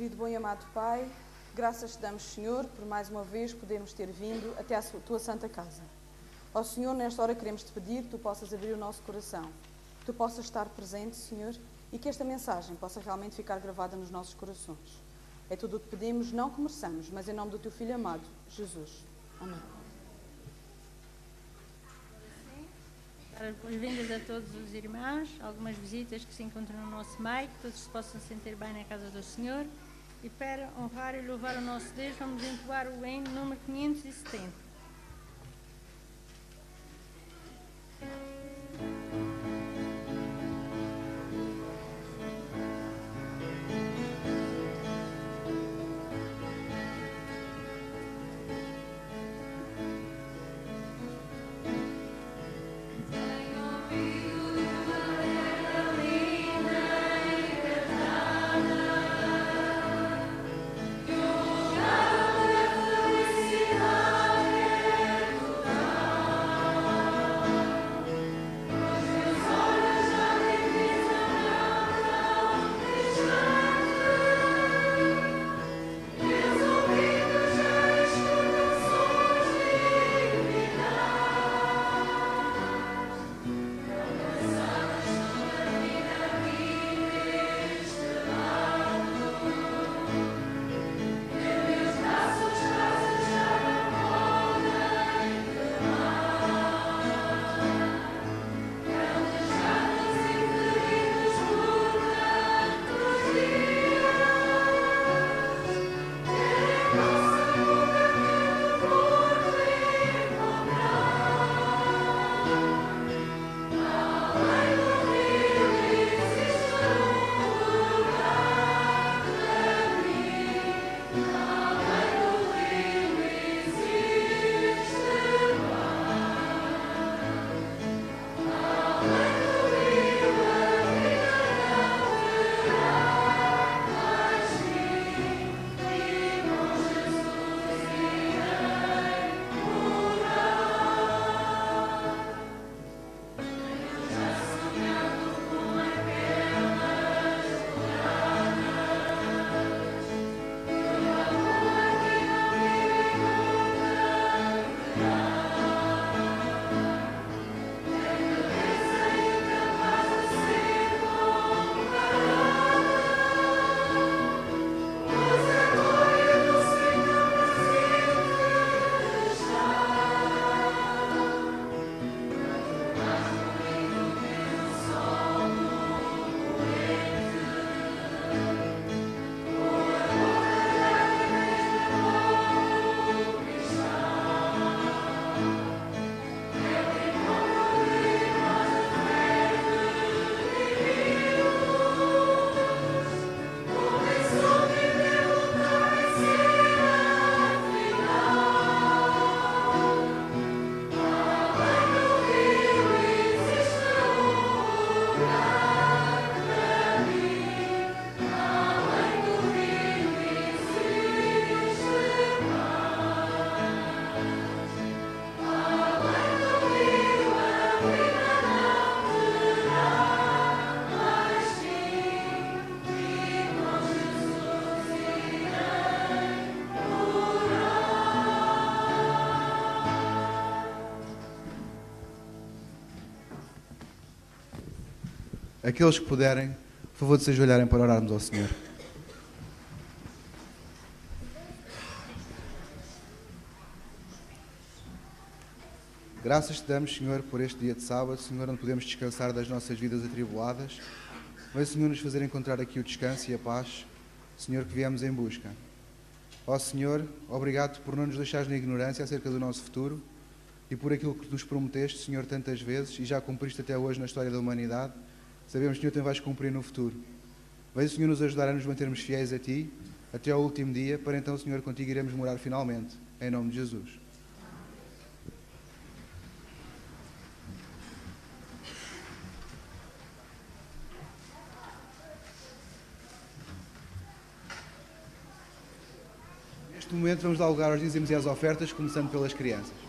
querido, bom e amado Pai, graças te damos, Senhor, por mais uma vez podermos ter vindo até à tua santa casa. Ó Senhor, nesta hora queremos te pedir que tu possas abrir o nosso coração, que tu possas estar presente, Senhor, e que esta mensagem possa realmente ficar gravada nos nossos corações. É tudo o que pedimos, não que mereçamos, mas em nome do teu Filho amado, Jesus. Amém. Dar as boas-vindas a todos os irmãos, algumas visitas que se encontram no nosso meio, que todos se possam sentir bem na casa do Senhor. E para honrar e louvar o nosso Deus, vamos entoar o hino número 570. Aqueles que puderem, por favor, de se ajoelharem para orarmos ao Senhor. Graças te damos, Senhor, por este dia de sábado, Senhor, onde podemos descansar das nossas vidas atribuladas. Vai, Senhor, nos fazer encontrar aqui o descanso e a paz, Senhor, que viemos em busca. Ó Senhor, obrigado por não nos deixares na ignorância acerca do nosso futuro e por aquilo que nos prometeste, Senhor, tantas vezes e já cumpriste até hoje na história da humanidade. Sabemos, Senhor, que vais cumprir no futuro. Vai, Senhor, nos ajudar a nos mantermos fiéis a Ti até ao último dia, para então, Senhor, contigo iremos morar finalmente. Em nome de Jesus. Neste momento vamos dar lugar aos dízimos e às ofertas, começando pelas crianças.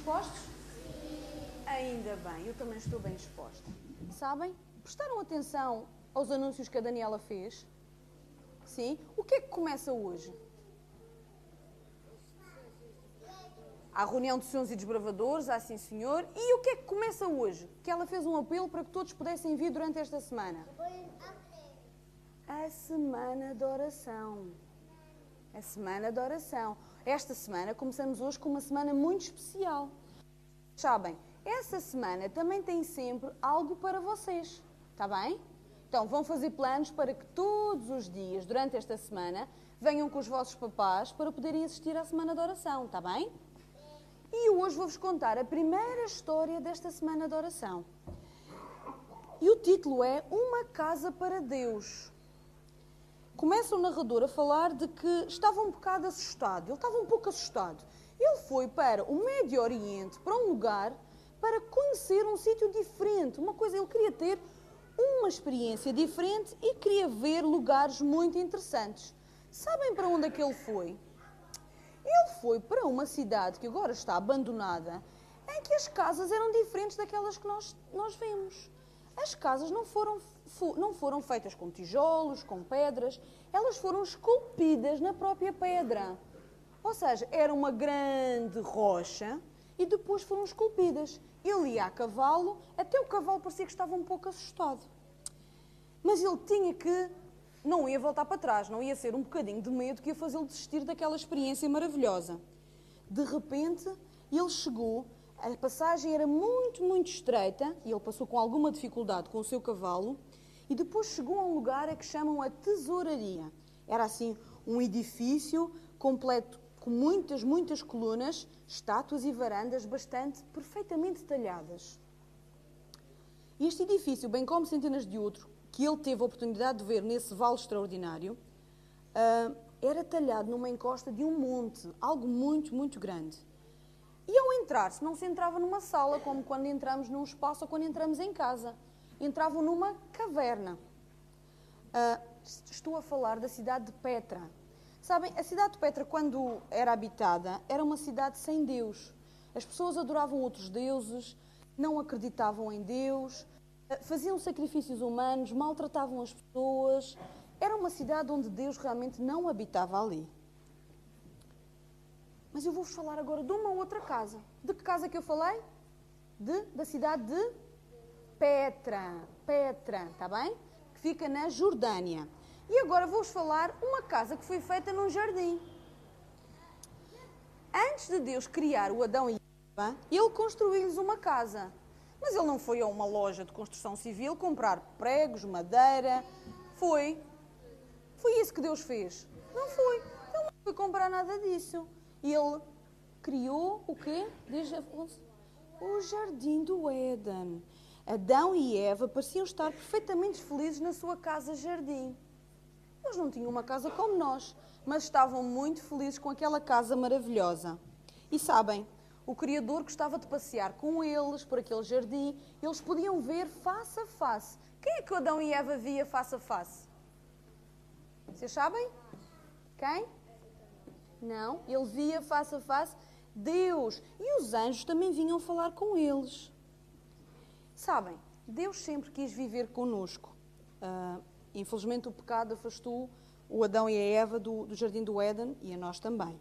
dispostos? Ainda bem, eu também estou bem disposta. Sabem? Prestaram atenção aos anúncios que a Daniela fez? Sim? O que é que começa hoje? Há reunião de sons e desbravadores, sim senhor. E o que é que começa hoje? Que ela fez um apelo para que todos pudessem vir durante esta semana. A semana de oração. A semana de oração. Esta semana começamos hoje com uma semana muito especial. Sabem, essa semana também tem sempre algo para vocês. Está bem? Então vão fazer planos para que todos os dias, durante esta semana, venham com os vossos papás para poderem assistir à semana de oração. Está bem? E hoje vou-vos contar a primeira história desta semana de oração. E o título é Uma Casa para Deus. Começa o narrador a falar de que estava um bocado assustado. Ele estava um pouco assustado. Ele foi para o Médio Oriente, para um lugar, para conhecer um sítio diferente. Uma coisa, ele queria ter uma experiência diferente e queria ver lugares muito interessantes. Sabem para onde é que ele foi? Ele foi para uma cidade que agora está abandonada, em que as casas eram diferentes daquelas que nós vemos. As casas não foram feitas com tijolos, com pedras, elas foram esculpidas na própria pedra. Ou seja, era uma grande rocha e depois foram esculpidas. Ele ia a cavalo, até o cavalo parecia que estava um pouco assustado. Mas ele tinha que... não ia voltar para trás, não ia ser um bocadinho de medo que ia fazê-lo desistir daquela experiência maravilhosa. De repente, ele chegou, a passagem era muito, muito estreita, e ele passou com alguma dificuldade com o seu cavalo, e depois chegou a um lugar a que chamam a tesouraria. Era assim um edifício completo, com muitas, muitas colunas, estátuas e varandas perfeitamente detalhadas. Este edifício, bem como centenas de outros, que ele teve a oportunidade de ver nesse vale extraordinário, era talhado numa encosta de um monte, algo muito, muito grande. E ao entrar-se, não se entrava numa sala, como quando entramos num espaço ou quando entramos em casa. Entravam numa caverna. Estou a falar da cidade de Petra. Sabem, a cidade de Petra, quando era habitada, era uma cidade sem Deus. As pessoas adoravam outros deuses, não acreditavam em Deus, faziam sacrifícios humanos, maltratavam as pessoas. Era uma cidade onde Deus realmente não habitava ali. Mas eu vou-vos falar agora de uma outra casa. De que casa que eu falei? Da cidade de Petra. Petra, está bem? Que fica na Jordânia. E agora vou-vos falar uma casa que foi feita num jardim. Antes de Deus criar o Adão e Eva, Ele construiu-lhes uma casa. Mas Ele não foi a uma loja de construção civil comprar pregos, madeira. Foi isso que Deus fez. Não foi. Ele não foi comprar nada disso. Ele criou o quê? Diz Afonso? O Jardim do Éden. Adão e Eva pareciam estar perfeitamente felizes na sua casa-jardim. Eles não tinham uma casa como nós, mas estavam muito felizes com aquela casa maravilhosa. E sabem, o Criador gostava de passear com eles por aquele jardim. Eles podiam ver face a face. Quem é que Adão e Eva via face a face? Vocês sabem? Quem? Não, ele via face a face Deus. E os anjos também vinham falar com eles. Sabem, Deus sempre quis viver connosco. Infelizmente o pecado afastou o Adão e a Eva do Jardim do Éden e a nós também.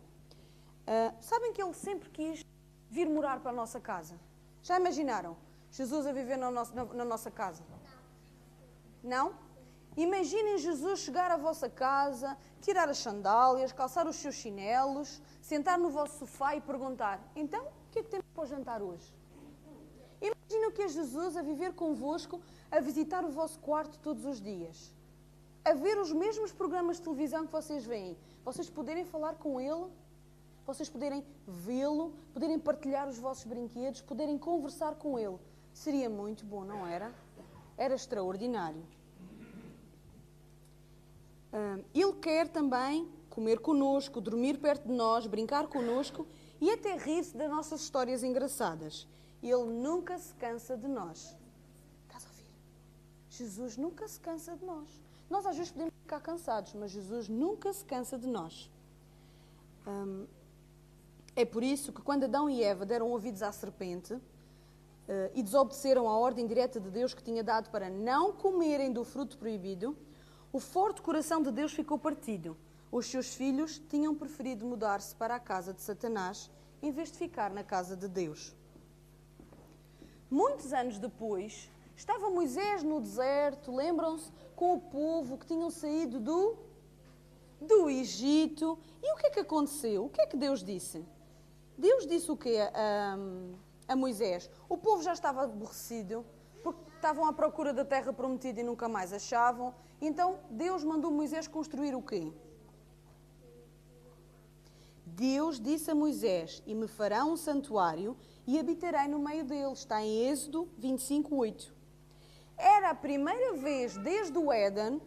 Sabem que Ele sempre quis vir morar para a nossa casa? Já imaginaram Jesus a viver na nossa casa? Não? Imaginem Jesus chegar à vossa casa, tirar as sandálias, calçar os seus chinelos, sentar no vosso sofá e perguntar: então, o que é que temos para o jantar hoje? Imaginem o que é Jesus a viver convosco, a visitar o vosso quarto todos os dias, a ver os mesmos programas de televisão que vocês veem, vocês poderem falar com Ele, vocês poderem vê-lo, poderem partilhar os vossos brinquedos, poderem conversar com Ele. Seria muito bom, não era? Era extraordinário. Ele quer também comer connosco, dormir perto de nós, brincar connosco e até rir-se das nossas histórias engraçadas. Ele nunca se cansa de nós. Estás a ouvir? Jesus nunca se cansa de nós. Nós às vezes podemos ficar cansados, mas Jesus nunca se cansa de nós. É por isso que quando Adão e Eva deram ouvidos à serpente e desobedeceram à ordem direta de Deus que tinha dado para não comerem do fruto proibido, o forte coração de Deus ficou partido. Os seus filhos tinham preferido mudar-se para a casa de Satanás em vez de ficar na casa de Deus. Muitos anos depois, estava Moisés no deserto, lembram-se, com o povo que tinham saído do Egito. E o que é que aconteceu? O que é que Deus disse? Deus disse o quê a Moisés? O povo já estava aborrecido, porque estavam à procura da terra prometida e nunca mais achavam. Então, Deus mandou Moisés construir o quê? Deus disse a Moisés: e me fará um santuário e habitarei no meio dele. Está em Êxodo 25:8. Era a primeira vez desde o Éden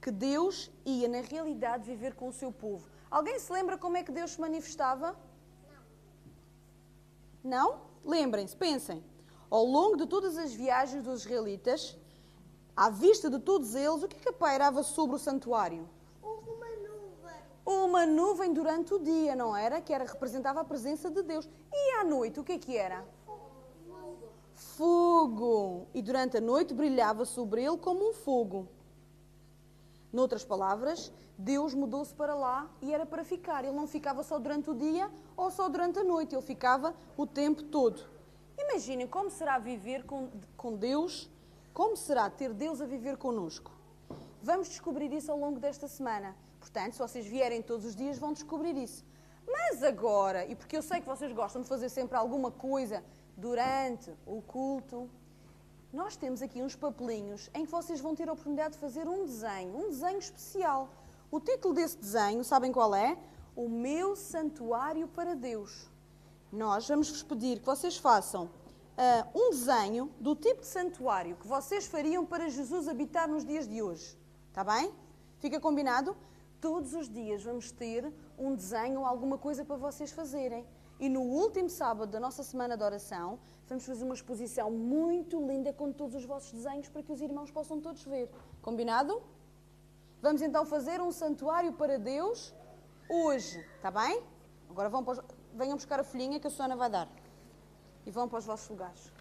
que Deus ia, na realidade, viver com o seu povo. Alguém se lembra como é que Deus se manifestava? Não? Lembrem-se, pensem. Ao longo de todas as viagens dos israelitas, à vista de todos eles, o que pairava sobre o santuário? Uma nuvem durante o dia, não era? Que representava a presença de Deus. E à noite, o que era? Fogo. E durante a noite brilhava sobre ele como um fogo. Noutras palavras, Deus mudou-se para lá e era para ficar. Ele não ficava só durante o dia ou só durante a noite. Ele ficava o tempo todo. Imaginem como será viver com Deus, como será ter Deus a viver connosco. Vamos descobrir isso ao longo desta semana. Portanto, se vocês vierem todos os dias, vão descobrir isso. Mas agora, e porque eu sei que vocês gostam de fazer sempre alguma coisa durante o culto, nós temos aqui uns papelinhos em que vocês vão ter a oportunidade de fazer um desenho especial. O título desse desenho, sabem qual é? O meu santuário para Deus. Nós vamos vos pedir que vocês façam um desenho do tipo de santuário que vocês fariam para Jesus habitar nos dias de hoje. Está bem? Fica combinado? Todos os dias vamos ter um desenho ou alguma coisa para vocês fazerem. E no último sábado da nossa semana de oração, vamos fazer uma exposição muito linda com todos os vossos desenhos para que os irmãos possam todos ver. Combinado? Vamos então fazer um santuário para Deus hoje. Está bem? Agora venham buscar a folhinha que a Susana vai dar. E vão para os vossos lugares.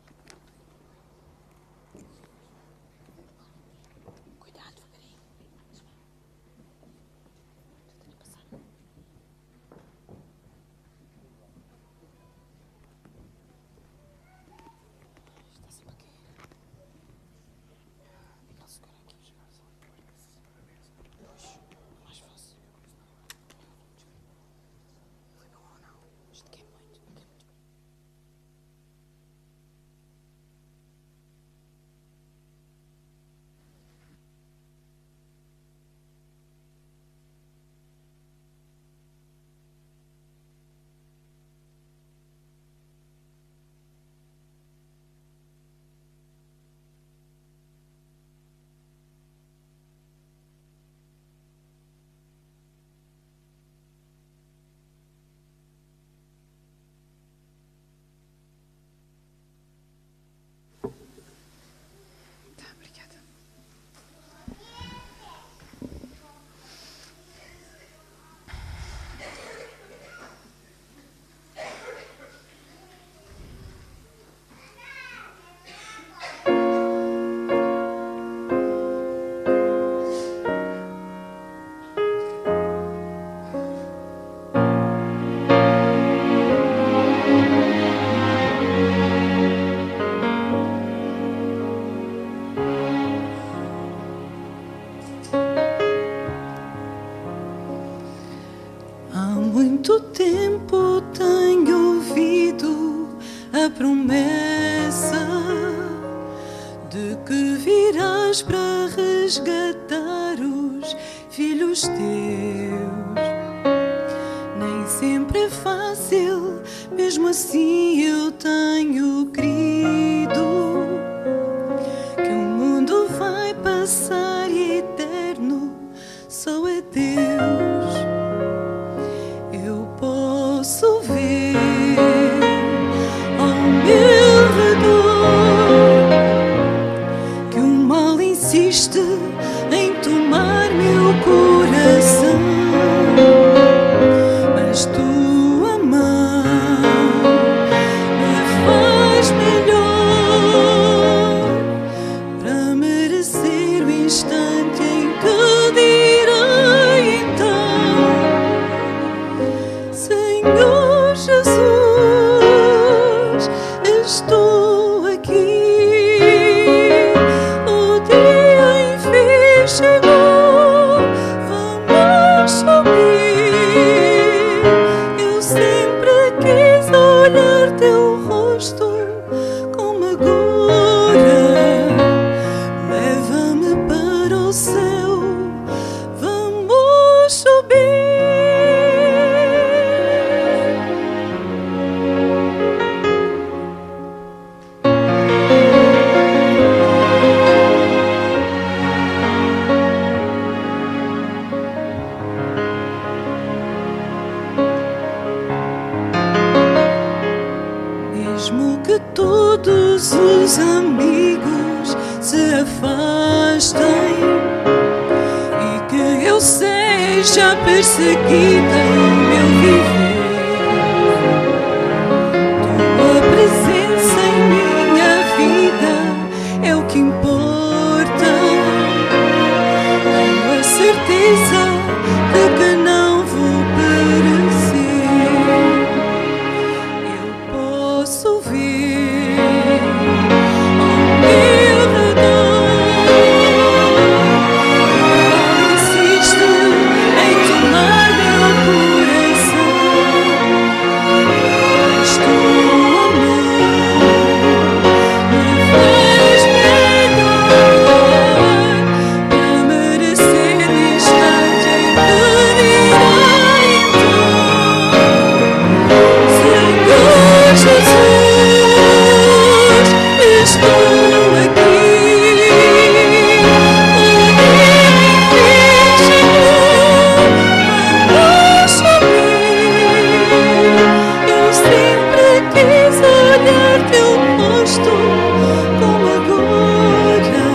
Muito tempo tenho ouvido a promessa de que virás para resgatar os filhos teus. Nem sempre é fácil, mesmo assim eu tenho crido que o mundo vai passar e eterno só é Deus. Posso ver ao meu redor que o mal insiste em tomar meu coração, mas tua mão se afastem e que eu seja perseguida em meu viver. Tua presença em minha vida é o que importa. Tenho a certeza de que não vou perecer. Eu posso ver ao meu redor. Mal insisto em tomar meu coração, mas tua mão me faz melhor para merecer instante em que dirá então: Senhor Jesus, estou aqui. O dia chegou, vamos subir. Eu sempre quis olhar teu rosto como agora.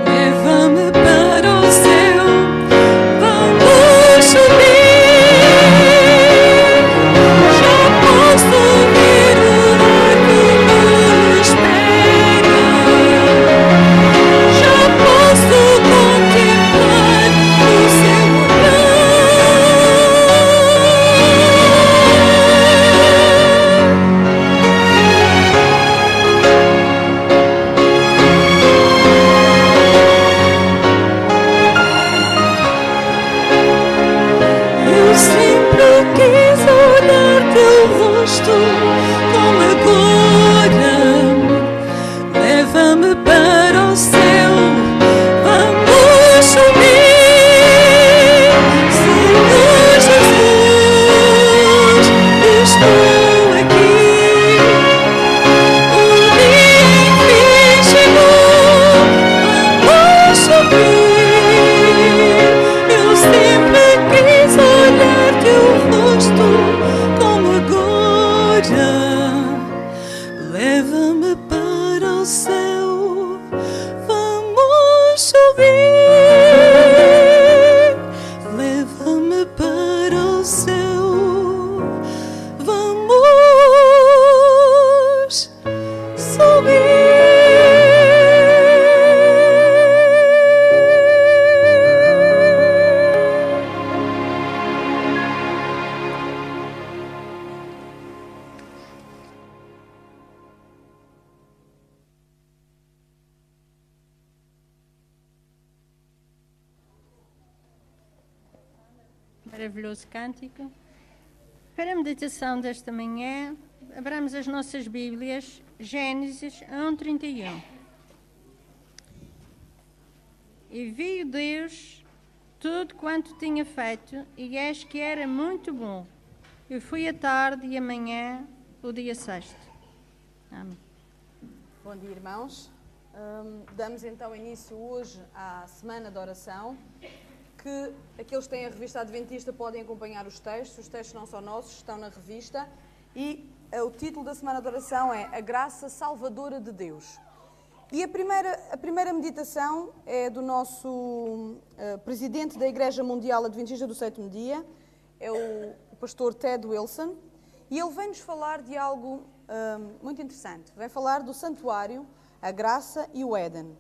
Leva-me para o céu, vamos subir. Já posso ver o lar que me espera. Já posso contemplar o seu olhar. Eu sempre quis olhar teu rosto como agora. Leva-me para o céu, vamos subir. Senhor Jesus, estou aqui. O dia enfim chegou, vamos subir. Eu sempre quis olhar teu rosto como agora. Leva-me para o céu, vamos subir. Leva-me para o céu, vamos Maravilhoso cântico. Para a meditação desta manhã, abramos as nossas Bíblias, Gênesis 1:31. E viu Deus tudo quanto tinha feito, e eis que era muito bom. E foi a tarde e a manhã, o dia sexto. Amém. Bom dia, irmãos. Damos então início hoje à Semana de Oração, que aqueles que têm a revista Adventista podem acompanhar os textos não são nossos, estão na revista, e o título da Semana de Oração é A Graça Salvadora de Deus. E a primeira meditação é do nosso presidente da Igreja Mundial Adventista do Sétimo Dia, é o pastor Ted Wilson, e ele vem-nos falar de algo muito interessante. Vem falar do santuário, a graça e o Éden.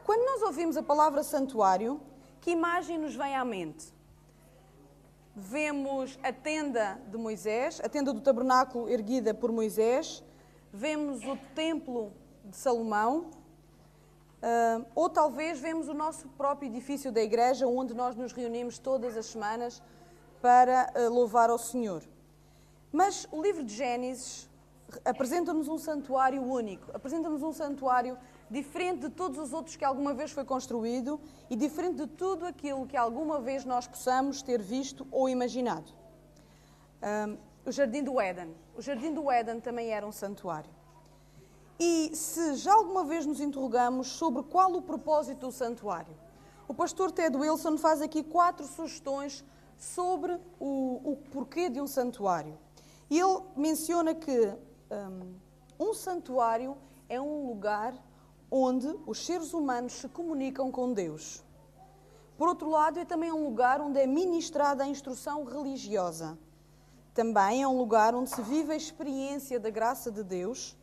Quando nós ouvimos a palavra santuário, que imagem nos vem à mente? Vemos a tenda de Moisés, a tenda do tabernáculo erguida por Moisés, vemos o templo de Salomão, ou talvez vemos o nosso próprio edifício da igreja, onde nós nos reunimos todas as semanas para louvar ao Senhor. Mas o livro de Gênesis apresenta-nos um santuário único, apresenta-nos um santuário diferente de todos os outros que alguma vez foi construído e diferente de tudo aquilo que alguma vez nós possamos ter visto ou imaginado. O Jardim do Éden. O Jardim do Éden também era um santuário. E se já alguma vez nos interrogamos sobre qual o propósito do santuário, o pastor Ted Wilson faz aqui 4 sugestões sobre o porquê de um santuário. E ele menciona que um santuário é um lugar onde os seres humanos se comunicam com Deus. Por outro lado, é também um lugar onde é ministrada a instrução religiosa. Também é um lugar onde se vive a experiência da graça de Deus.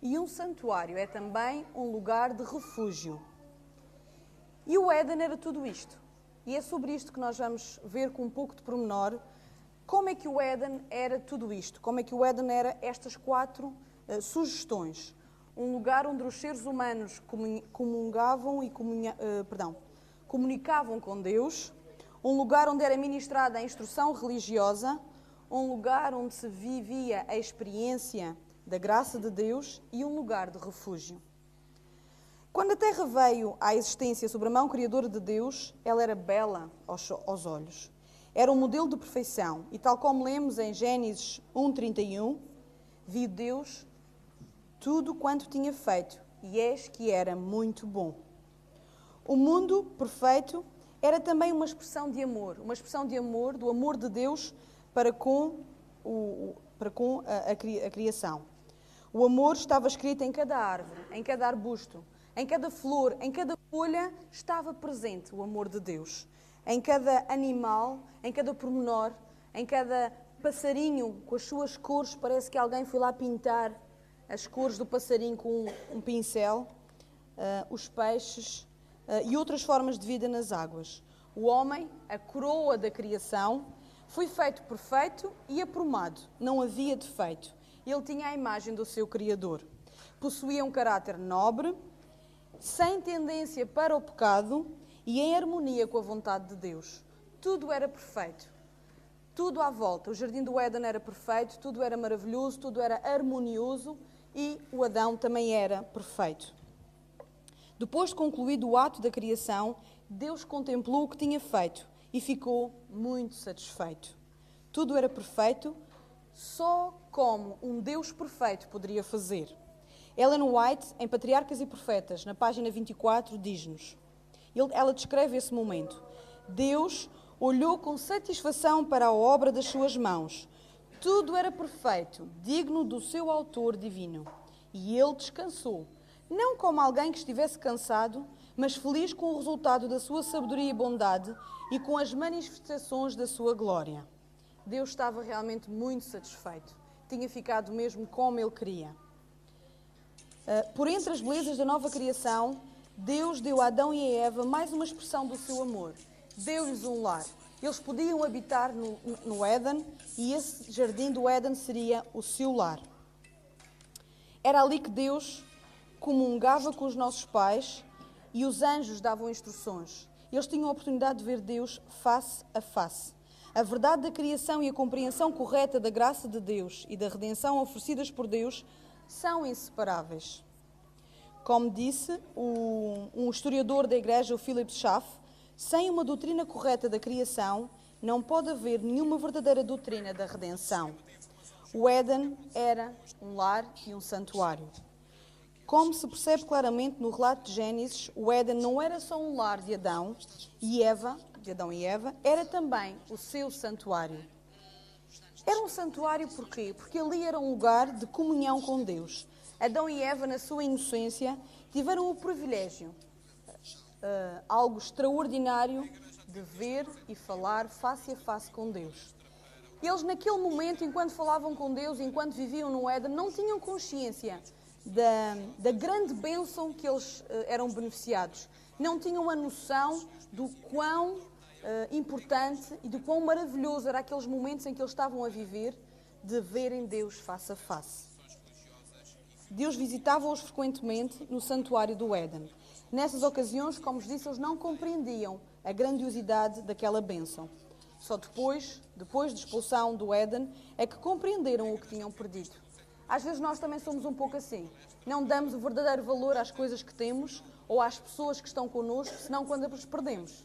E um santuário é também um lugar de refúgio. E o Éden era tudo isto. E é sobre isto que nós vamos ver com um pouco de pormenor como é que o Éden era tudo isto. Como é que o Éden era estas 4 sugestões. Um lugar onde os seres humanos comunicavam com Deus. Um lugar onde era ministrada a instrução religiosa. Um lugar onde se vivia a experiência da graça de Deus e um lugar de refúgio. Quando a terra veio à existência sob a mão criadora de Deus, ela era bela aos olhos. Era um modelo de perfeição. E tal como lemos em Gênesis 1:31, viu Deus tudo quanto tinha feito, e eis que era muito bom. O mundo perfeito era também uma expressão de amor do amor de Deus para com a criação. O amor estava escrito em cada árvore, em cada arbusto, em cada flor, em cada folha estava presente o amor de Deus. Em cada animal, em cada pormenor, em cada passarinho com as suas cores, parece que alguém foi lá pintar as cores do passarinho com um pincel, os peixes e outras formas de vida nas águas. O homem, a coroa da criação, foi feito perfeito e aprumado, não havia defeito. Ele tinha a imagem do seu Criador. Possuía um caráter nobre, sem tendência para o pecado e em harmonia com a vontade de Deus. Tudo era perfeito. Tudo à volta. O jardim do Éden era perfeito, tudo era maravilhoso, tudo era harmonioso e o Adão também era perfeito. Depois de concluído o ato da criação, Deus contemplou o que tinha feito e ficou muito satisfeito. Tudo era perfeito, só como um Deus perfeito poderia fazer. Ellen White, em Patriarcas e Profetas, na página 24, diz-nos, ela descreve esse momento. Deus olhou com satisfação para a obra das suas mãos. Tudo era perfeito, digno do seu autor divino. E ele descansou, não como alguém que estivesse cansado, mas feliz com o resultado da sua sabedoria e bondade e com as manifestações da sua glória. Deus estava realmente muito satisfeito. Tinha ficado mesmo como ele queria. Por entre as belezas da nova criação, Deus deu a Adão e a Eva mais uma expressão do seu amor. Deu-lhes um lar. Eles podiam habitar no Éden e esse jardim do Éden seria o seu lar. Era ali que Deus comungava com os nossos pais e os anjos davam instruções. Eles tinham a oportunidade de ver Deus face a face. A verdade da criação e a compreensão correta da graça de Deus e da redenção oferecidas por Deus são inseparáveis. Como disse um historiador da igreja, o Philip Schaff, sem uma doutrina correta da criação, não pode haver nenhuma verdadeira doutrina da redenção. O Éden era um lar e um santuário. Como se percebe claramente no relato de Gênesis, o Éden não era só um lar de Adão e Eva, era também o seu santuário. Era um santuário porquê? Porque ali era um lugar de comunhão com Deus. Adão e Eva, na sua inocência, tiveram o privilégio, algo extraordinário, de ver e falar face a face com Deus. Eles, naquele momento, enquanto falavam com Deus, enquanto viviam no Éden, não tinham consciência da grande bênção que eles eram beneficiados. Não tinham a noção do quão importante e do quão maravilhoso eram aqueles momentos em que eles estavam a viver, de verem Deus face a face. Deus visitava-os frequentemente no santuário do Éden. Nessas ocasiões, como vos disse, eles não compreendiam a grandiosidade daquela bênção. Só depois de expulsão do Éden, é que compreenderam o que tinham perdido. Às vezes nós também somos um pouco assim. Não damos o verdadeiro valor às coisas que temos ou às pessoas que estão connosco, senão quando as perdemos.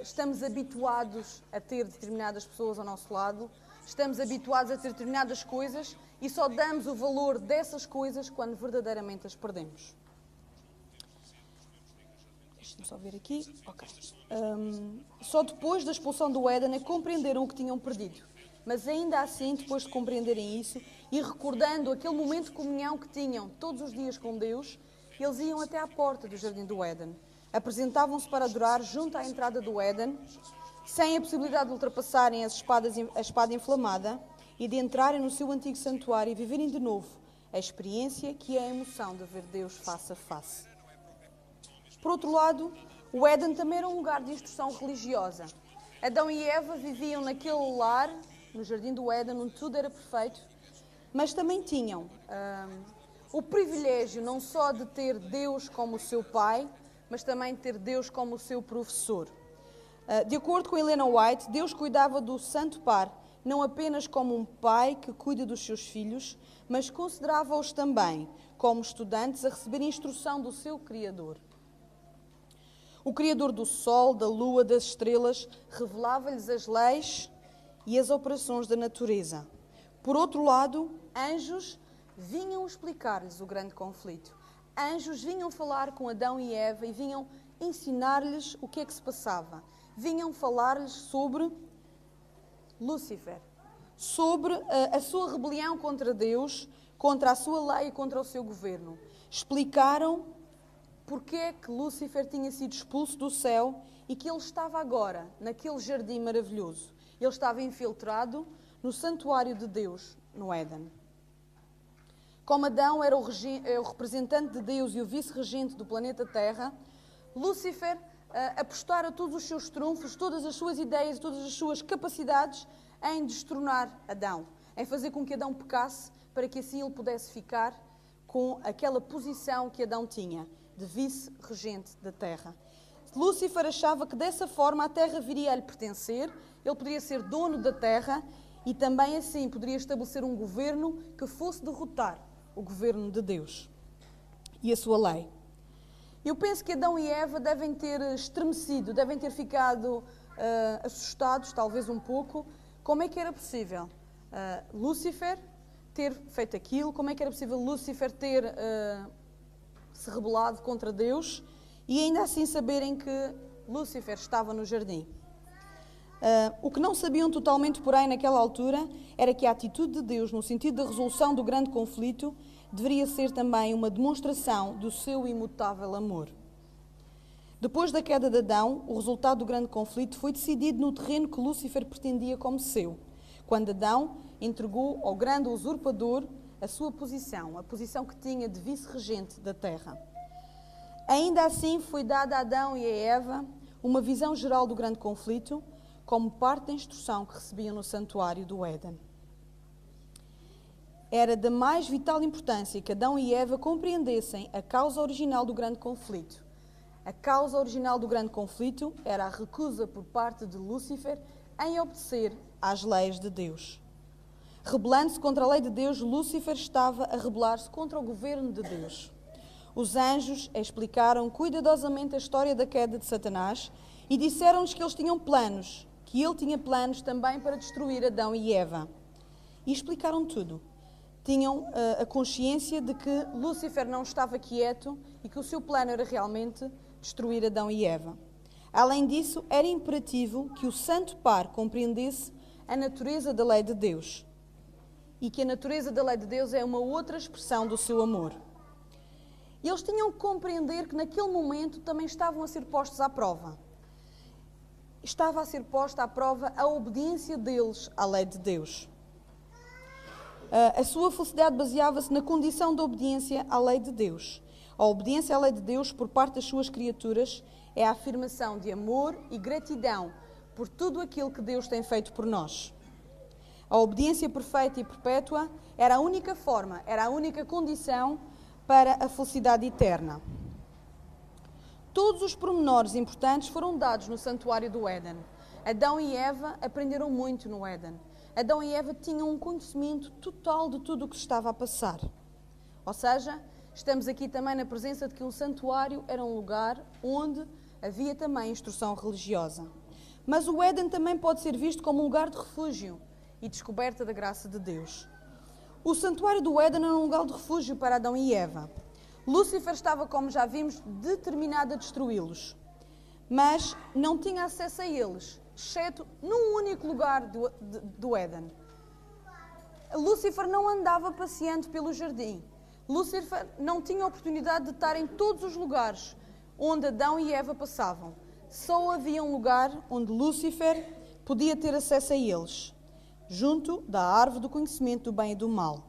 Estamos habituados a ter determinadas pessoas ao nosso lado, estamos habituados a ter determinadas coisas e só damos o valor dessas coisas quando verdadeiramente as perdemos. Deixa-me só ver aqui. Ok. Só depois da expulsão do Éden é que compreenderam o que tinham perdido. Mas ainda assim, depois de compreenderem isso e recordando aquele momento de comunhão que tinham todos os dias com Deus, Eles iam até à porta do jardim do Éden. Apresentavam-se para adorar junto à entrada do Éden, sem a possibilidade de ultrapassarem a espada inflamada e de entrarem no seu antigo santuário e viverem de novo a experiência que é a emoção de ver Deus face a face. Por outro lado, o Éden também era um lugar de instrução religiosa. Adão e Eva viviam naquele lar, no jardim do Éden, onde tudo era perfeito, mas também tinham o privilégio não só de ter Deus como o seu pai, mas também de ter Deus como o seu professor. De acordo com Helena White, Deus cuidava do santo par não apenas como um pai que cuida dos seus filhos, mas considerava-os também como estudantes a receber instrução do seu Criador. O Criador do sol, da lua, das estrelas, revelava-lhes as leis e as operações da natureza. Por outro lado, anjos vinham explicar-lhes o grande conflito. Anjos vinham falar com Adão e Eva e vinham ensinar-lhes o que é que se passava. Vinham falar-lhes sobre Lúcifer, sobre a sua rebelião contra Deus, contra a sua lei e contra o seu governo. Explicaram porque é que Lúcifer tinha sido expulso do céu e que ele estava agora naquele jardim maravilhoso. Ele estava infiltrado no santuário de Deus, no Éden. Como Adão era o representante de Deus e o vice-regente do planeta Terra, Lúcifer apostara todos os seus trunfos, todas as suas ideias, todas as suas capacidades em destronar Adão, em fazer com que Adão pecasse, para que assim ele pudesse ficar com aquela posição que Adão tinha, de vice-regente da Terra. Lúcifer achava que dessa forma a Terra viria a lhe pertencer, ele poderia ser dono da Terra e também assim poderia estabelecer um governo que fosse derrotar o governo de Deus e a sua lei. Eu penso que Adão e Eva devem ter estremecido, devem ter ficado assustados, talvez um pouco. Como é que era possível Lúcifer ter feito aquilo? Como é que era possível Lúcifer ter se rebelado contra Deus e ainda assim saberem que Lúcifer estava no jardim? O que não sabiam totalmente, porém, naquela altura, era que a atitude de Deus, no sentido da resolução do grande conflito, deveria ser também uma demonstração do seu imutável amor. Depois da queda de Adão, o resultado do grande conflito foi decidido no terreno que Lúcifer pretendia como seu, quando Adão entregou ao grande usurpador a sua posição, a posição que tinha de vice-regente da terra. Ainda assim, foi dada a Adão e a Eva uma visão geral do grande conflito, como parte da instrução que recebiam no santuário do Éden. Era da mais vital importância que Adão e Eva compreendessem a causa original do grande conflito. A causa original do grande conflito era a recusa por parte de Lúcifer em obedecer às leis de Deus. Rebelando-se contra a lei de Deus, Lúcifer estava a rebelar-se contra o governo de Deus. Os anjos explicaram cuidadosamente a história da queda de Satanás e disseram-lhes que eles tinham planos, que ele tinha planos também para destruir Adão e Eva. E explicaram tudo. Tinham a consciência de que Lúcifer não estava quieto e que o seu plano era realmente destruir Adão e Eva. Além disso, era imperativo que o santo par compreendesse a natureza da lei de Deus e que a natureza da lei de Deus é uma outra expressão do seu amor. E eles tinham que compreender que naquele momento também estavam a ser postos à prova. Estava a ser posta à prova a obediência deles à lei de Deus. A sua felicidade baseava-se na condição de obediência à lei de Deus. A obediência à lei de Deus por parte das suas criaturas é a afirmação de amor e gratidão por tudo aquilo que Deus tem feito por nós. A obediência perfeita e perpétua era a única forma, era a única condição para a felicidade eterna. Todos os pormenores importantes foram dados no santuário do Éden. Adão e Eva aprenderam muito no Éden. Adão e Eva tinham um conhecimento total de tudo o que se estava a passar. Ou seja, estamos aqui também na presença de que um santuário era um lugar onde havia também instrução religiosa. Mas o Éden também pode ser visto como um lugar de refúgio e descoberta da graça de Deus. O santuário do Éden era um lugar de refúgio para Adão e Eva. Lúcifer estava, como já vimos, determinado a destruí-los, mas não tinha acesso a eles, exceto num único lugar do Éden. Lúcifer não andava passeando pelo jardim. Lúcifer não tinha oportunidade de estar em todos os lugares onde Adão e Eva passavam. Só havia um lugar onde Lúcifer podia ter acesso a eles, junto da árvore do conhecimento do bem e do mal.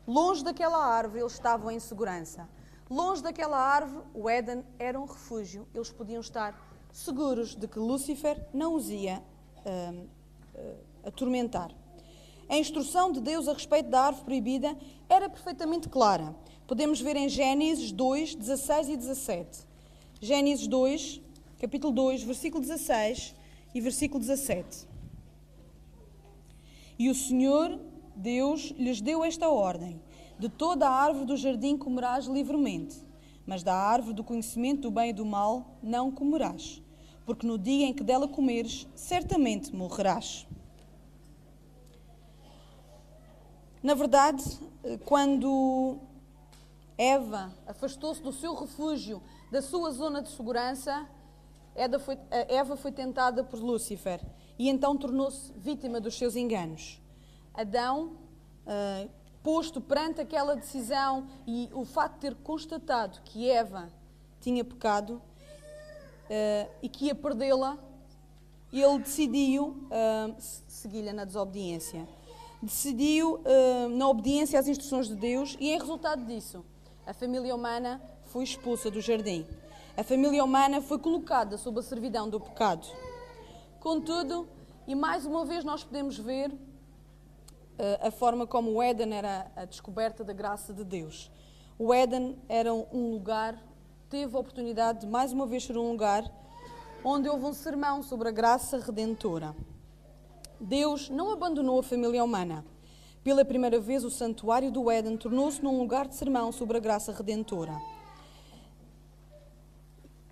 Longe daquela árvore eles estavam em segurança. Longe daquela árvore, o Éden era um refúgio. Eles podiam estar seguros de que Lúcifer não os ia atormentar. A instrução de Deus a respeito da árvore proibida era perfeitamente clara. Podemos ver em Gênesis 2, 16 e 17. Gênesis 2, capítulo 2, versículo 16 e versículo 17. E o Senhor Deus lhes deu esta ordem: de toda a árvore do jardim comerás livremente, mas da árvore do conhecimento do bem e do mal não comerás, porque no dia em que dela comeres, certamente morrerás. Na verdade, quando Eva afastou-se do seu refúgio, da sua zona de segurança, Eva foi tentada por Lúcifer e então tornou-se vítima dos seus enganos. Adão, posto perante aquela decisão e o facto de ter constatado que Eva tinha pecado e que ia perdê-la, ele decidiu segui-la na desobediência. Decidiu na obediência às instruções de Deus e, em resultado disso, a família humana foi expulsa do jardim. A família humana foi colocada sob a servidão do pecado. Contudo, e mais uma vez nós podemos ver a forma como o Éden era a descoberta da graça de Deus. O Éden era um lugar, teve a oportunidade de mais uma vez ser um lugar onde houve um sermão sobre a graça redentora. Deus não abandonou a família humana. Pela primeira vez, o santuário do Éden tornou-se num lugar de sermão sobre a graça redentora.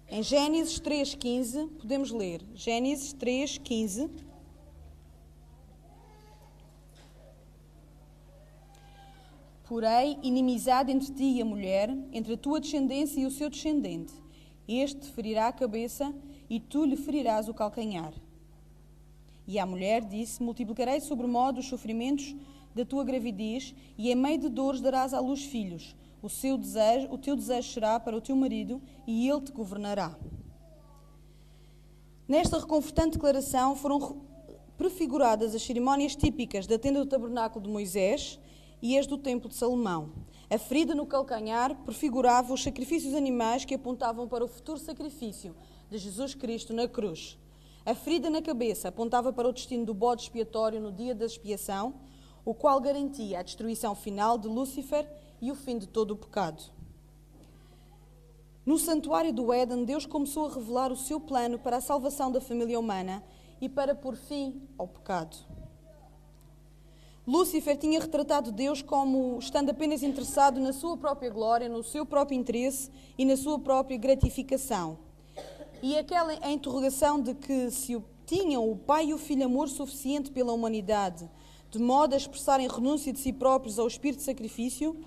Em Gênesis 3,15, podemos ler. Gênesis 3,15. Porém, inimizade entre ti e a mulher, entre a tua descendência e o seu descendente. Este te ferirá a cabeça e tu lhe ferirás o calcanhar. E a mulher disse: multiplicarei sobremodo os sofrimentos da tua gravidez, e em meio de dores darás à luz filhos. O teu desejo será para o teu marido, e ele te governará. Nesta reconfortante declaração foram prefiguradas as cerimónias típicas da tenda do tabernáculo de Moisés e as do templo de Salomão. A ferida no calcanhar prefigurava os sacrifícios animais que apontavam para o futuro sacrifício de Jesus Cristo na cruz. A ferida na cabeça apontava para o destino do bode expiatório no dia da expiação, o qual garantia a destruição final de Lúcifer e o fim de todo o pecado. No santuário do Éden, Deus começou a revelar o seu plano para a salvação da família humana e para pôr fim ao pecado. Lúcifer tinha retratado Deus como estando apenas interessado na sua própria glória, no seu próprio interesse e na sua própria gratificação. E a interrogação de que se tinham o pai e o filho amor suficiente pela humanidade, de modo a expressarem renúncia de si próprios ao espírito de sacrifício,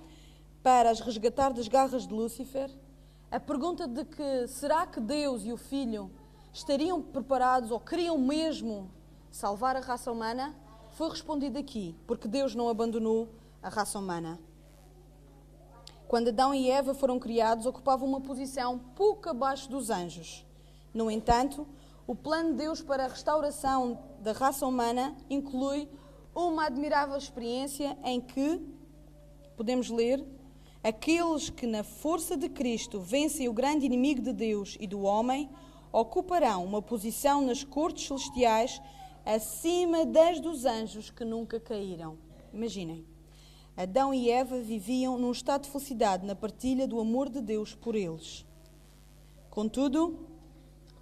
para as resgatar das garras de Lúcifer, a pergunta de que será que Deus e o Filho estariam preparados ou queriam mesmo salvar a raça humana, foi respondida aqui, porque Deus não abandonou a raça humana. Quando Adão e Eva foram criados, ocupavam uma posição pouco abaixo dos anjos. No entanto, o plano de Deus para a restauração da raça humana inclui uma admirável experiência em que, podemos ler, aqueles que na força de Cristo vencem o grande inimigo de Deus e do homem, ocuparão uma posição nas cortes celestiais acima das dos anjos que nunca caíram. Imaginem, Adão e Eva viviam num estado de felicidade na partilha do amor de Deus por eles. Contudo,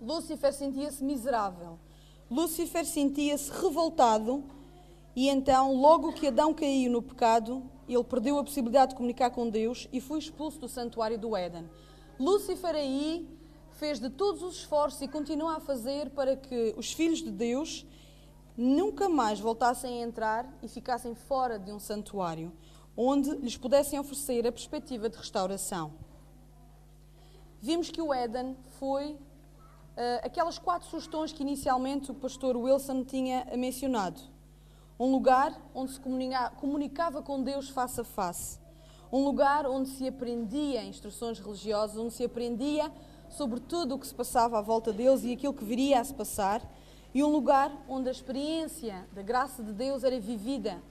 Lúcifer sentia-se miserável. Lúcifer sentia-se revoltado e então, logo que Adão caiu no pecado, ele perdeu a possibilidade de comunicar com Deus e foi expulso do santuário do Éden. Lúcifer aí fez de todos os esforços e continua a fazer para que os filhos de Deus nunca mais voltassem a entrar e ficassem fora de um santuário, onde lhes pudessem oferecer a perspectiva de restauração. Vimos que o Éden foi aquelas 4 sugestões que inicialmente o pastor Wilson tinha mencionado. Um lugar onde se comunicava com Deus face a face. Um lugar onde se aprendia instruções religiosas, onde se aprendia sobre tudo o que se passava à volta deles e aquilo que viria a se passar. E um lugar onde a experiência da graça de Deus era vivida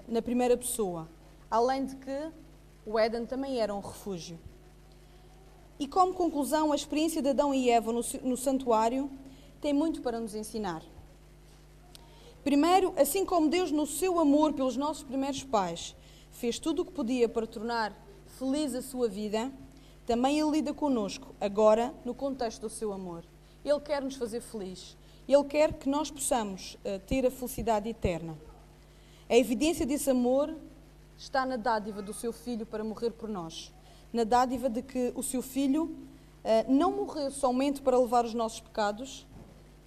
na primeira pessoa. Além de que o Éden também era um refúgio. E como conclusão, a experiência de Adão e Eva no santuário tem muito para nos ensinar. Primeiro, assim como Deus, no seu amor pelos nossos primeiros pais, fez tudo o que podia para tornar feliz a sua vida, também Ele lida connosco, agora, no contexto do seu amor. Ele quer nos fazer feliz. Ele quer que nós possamos ter a felicidade eterna. A evidência desse amor está na dádiva do seu Filho para morrer por nós. Na dádiva de que o seu Filho não morreu somente para levar os nossos pecados,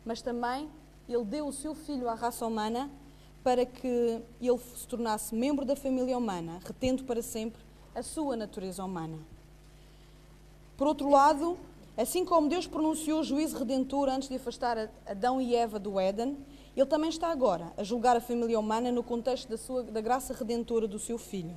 mas também Ele deu o seu Filho à raça humana para que Ele se tornasse membro da família humana, retendo para sempre a sua natureza humana. Por outro lado, assim como Deus pronunciou o juízo redentor antes de afastar Adão e Eva do Éden, Ele também está agora a julgar a família humana no contexto da graça redentora do seu Filho.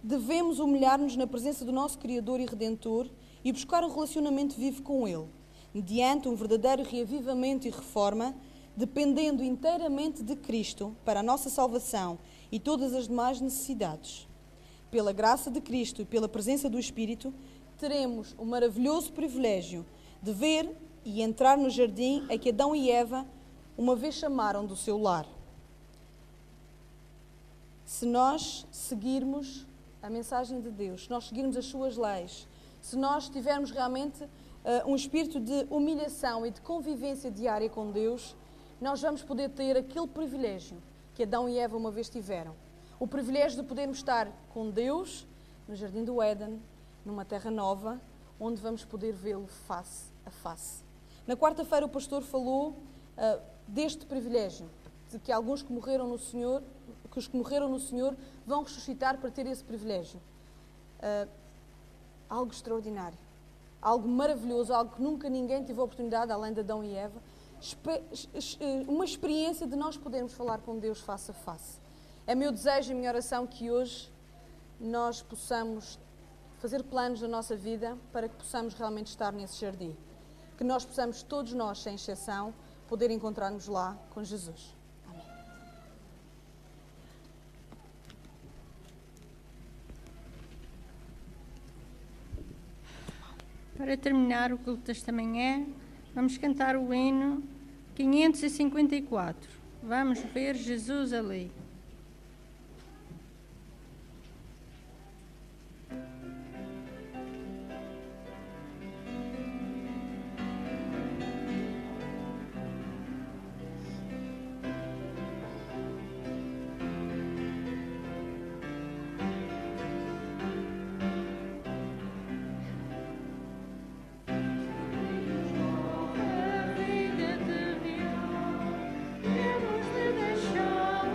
Devemos humilhar-nos na presença do nosso Criador e Redentor e buscar um relacionamento vivo com Ele, mediante um verdadeiro reavivamento e reforma, dependendo inteiramente de Cristo para a nossa salvação e todas as demais necessidades. Pela graça de Cristo e pela presença do Espírito, teremos o maravilhoso privilégio de ver e entrar no jardim a que Adão e Eva uma vez chamaram do seu lar. Se nós seguirmos a mensagem de Deus, se nós seguirmos as suas leis, se nós tivermos realmente um espírito de humilhação e de convivência diária com Deus, nós vamos poder ter aquele privilégio que Adão e Eva uma vez tiveram. O privilégio de podermos estar com Deus no jardim do Éden, numa terra nova, onde vamos poder vê-lo face a face. Na quarta-feira o pastor falou deste privilégio, de que alguns que morreram no Senhor, que os que morreram no Senhor vão ressuscitar para ter esse privilégio. Algo extraordinário, algo maravilhoso, algo que nunca ninguém teve a oportunidade, além de Adão e Eva, uma experiência de nós podermos falar com Deus face a face. É meu desejo e minha oração que hoje nós possamos fazer planos na nossa vida para que possamos realmente estar nesse jardim. Que nós possamos, todos nós, sem exceção, poder encontrar-nos lá com Jesus. Amém. Para terminar o culto desta manhã, vamos cantar o hino 554. Vamos ver Jesus ali. Temos de deixar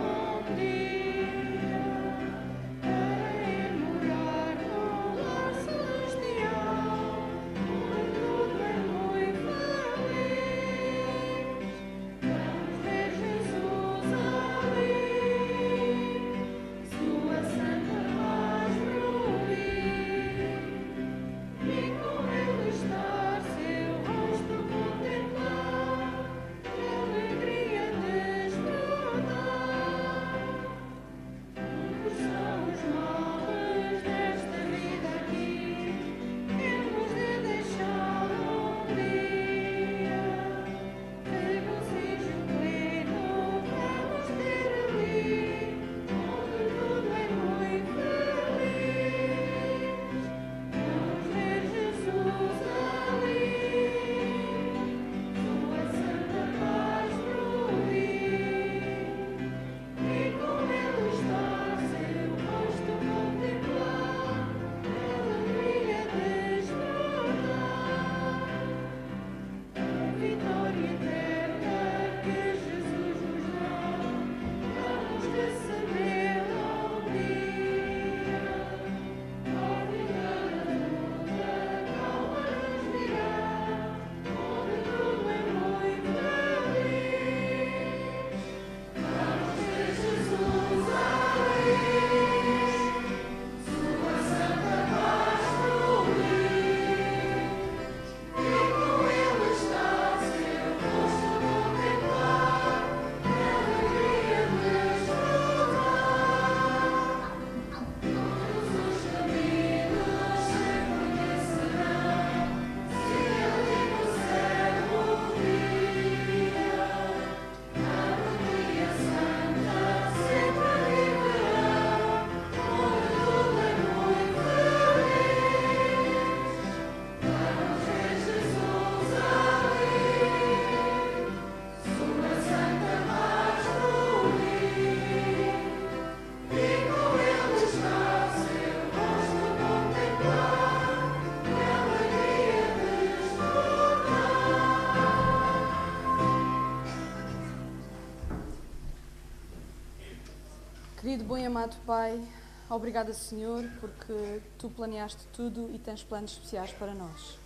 bom e amado Pai, obrigada, Senhor, porque Tu planeaste tudo e tens planos especiais para nós.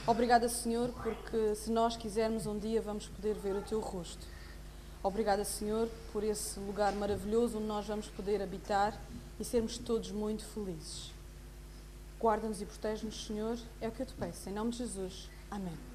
Obrigada, Senhor, porque se nós quisermos um dia vamos poder ver o Teu rosto. Obrigada, Senhor, por esse lugar maravilhoso onde nós vamos poder habitar e sermos todos muito felizes. Guarda-nos e protege-nos, Senhor, é o que eu Te peço. Em nome de Jesus. Amém.